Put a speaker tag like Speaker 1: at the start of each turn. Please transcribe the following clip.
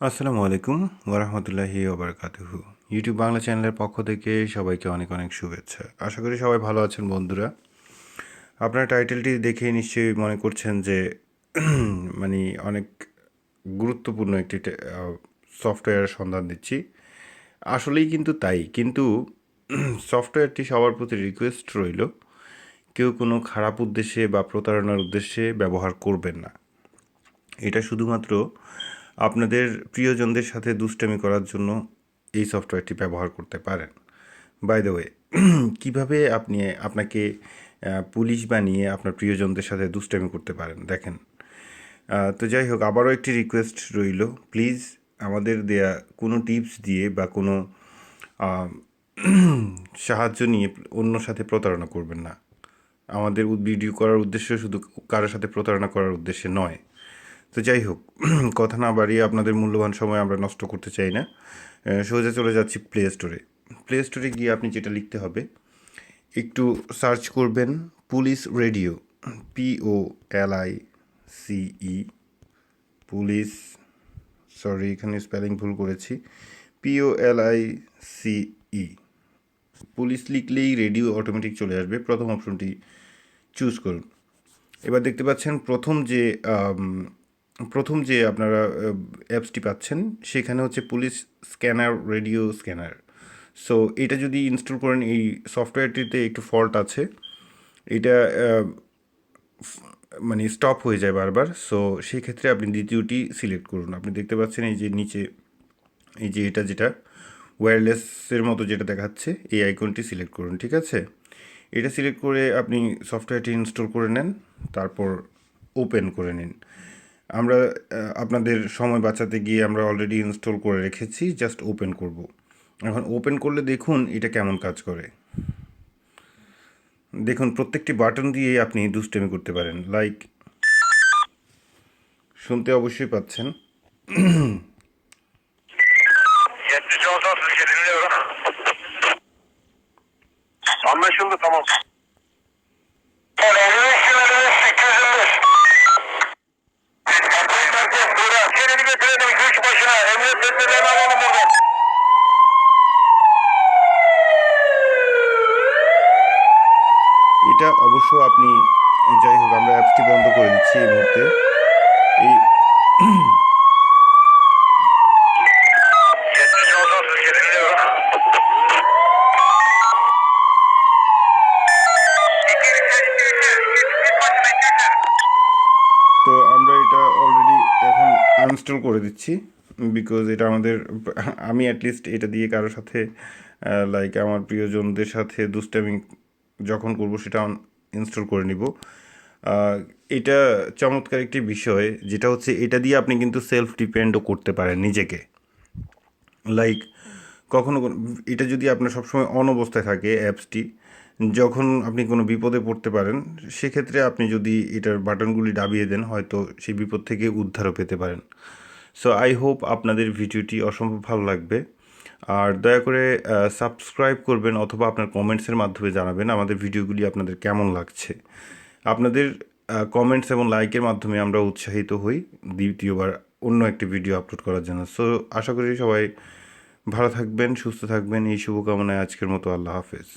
Speaker 1: আসসালামু আলাইকুম ওরহমতুল্লাহি ওবরাকাতুহু। ইউটিউব বাংলা চ্যানেলের পক্ষ থেকে সবাইকে অনেক অনেক শুভেচ্ছা। আশা করি সবাই ভালো আছেন বন্ধুরা। আপনার টাইটেলটি দেখেই নিশ্চয়ই মনে করছেন যে মানে অনেক গুরুত্বপূর্ণ একটি সফটওয়্যারের সন্ধান দিচ্ছি। আসলেই কিন্তু তাই, কিন্তু সফটওয়্যারটি সবার প্রতি রিকোয়েস্ট রইল, কেউ কোনো খারাপ উদ্দেশ্যে বা প্রতারণার উদ্দেশ্যে ব্যবহার করবেন না। এটা শুধুমাত্র আপনাদের প্রিয়জনদের সাথে দুষ্টামি করার জন্য এই সফটওয়্যারটি ব্যবহার করতে পারেন। বাই দ্য ওয়ে, কীভাবে আপনি আপনাকে পুলিশ বানিয়ে আপনার প্রিয়জনদের সাথে দুষ্টামি করতে পারেন দেখেন। তো যাই হোক, আবারও একটি রিকোয়েস্ট রইল, প্লিজ আমাদের দেয়া কোনো টিপস দিয়ে বা কোনো সাহায্য নিয়ে অন্য সাথে প্রতারণা করবেন না। আমাদের ভিডিও করার উদ্দেশ্য শুধু কারোর সাথে প্রতারণা করার উদ্দেশ্যে নয়। তো যাই হোক, কথা না বাড়িয়ে আপনাদের মূল্যবান সময় আমরা নষ্ট করতে চাই না। সোজা চলে যাচ্ছি প্লে স্টোরে। প্লে স্টোরে গিয়ে আপনি যেটা লিখতে হবে, একটু সার্চ করবেন police radio, POLICE, police, sorry এখানে স্পেলিং ভুল করেছি, POLICE। পুলিশ লিখলেই রেডিও অটোমেটিক চলে আসবে। প্রথম অপশনটি চুজ করুন। এবার দেখতে পাচ্ছেন প্রথম যে আপনারা অ্যাপসটি পাচ্ছেন সেখানে হচ্ছে police scanner, radio scanner. So এটা যদি ইনস্টল করেন, এই সফটওয়্যারটিতে একটু ফল্ট আছে, এটা মানে স্টপ হয়ে যায় বারবার। সো সেই ক্ষেত্রে আপনি দ্বিতীয়টি সিলেক্ট করুন। আপনি দেখতে পাচ্ছেন এই যে নিচে, এই যে এটা যেটা ওয়্যারলেসের মতো যেটা দেখাচ্ছে, এই আইকনটি সিলেক্ট করুন। ঠিক আছে, এটা সিলেক্ট করে আপনি সফটওয়্যারটি ইনস্টল করে নেন, তারপর ওপেন করে নিন। আমরা আপনাদের সময় বাঁচাতে গিয়ে আমরা অলরেডি ইনস্টল করে রেখেছি, জাস্ট ওপেন করব। এখন ওপেন করলে দেখুন এটা কেমন কাজ করে। দেখুন প্রত্যেকটি বাটন দিয়ে আপনি দুষ্টামি করতে পারেন, লাইক শুনতে অবশ্যই পাচ্ছেন।
Speaker 2: Anlaşıldı, tamam. Merkez burada. Seni getirelim güç başına. Emniyet tedbirlerini alalım buradan.
Speaker 1: এটা অবশ্য আপনি, যাই হোক আমরা অ্যাপসটি বন্ধ করে দিচ্ছি এই মুহূর্তে। এই
Speaker 2: 70-30 dinliyorum.
Speaker 1: তো আমরা এটা অলরেডি এখন আনইনস্টল করে দিচ্ছি, বিকজ এটা আমাদের, আমি অ্যাটলিস্ট এটা দিয়ে কারোর সাথে লাইক আমার প্রিয়জনদের সাথে দুষ্টামি যখন করব সেটা ইনস্টল করে নিব। এটা চমৎকার একটি বিষয়, যেটা হচ্ছে এটা দিয়ে আপনি কিন্তু সেলফ ডিপেন্ডও করতে পারেন নিজেকে। লাইক কখনো এটা যদি আপনার সবসময় অন অবস্থায় থাকে অ্যাপসটি, যখন আপনি কোনো বিপদে পড়তে পারেন সেক্ষেত্রে আপনি যদি এটার বাটনগুলি দাবিয়ে দেন, হয়তো সেই বিপদ থেকে উদ্ধারও পেতে পারেন। সো আই হোপ আপনাদের ভিডিওটি অসম্ভব ভালো লাগবে। আর দয়া করে সাবস্ক্রাইব করবেন অথবা আপনার কমেন্টসের মাধ্যমে জানাবেন আমাদের ভিডিওগুলি আপনাদের কেমন লাগছে। আপনাদের কমেন্টস এবং লাইকের মাধ্যমে আমরা উৎসাহিত হই দ্বিতীয়বার অন্য একটি ভিডিও আপলোড করার জন্য। সো আশা করি সবাই ভালো থাকবেন, সুস্থ থাকবেন, এই শুভকামনায় আজকের মতো আল্লাহ হাফেজ।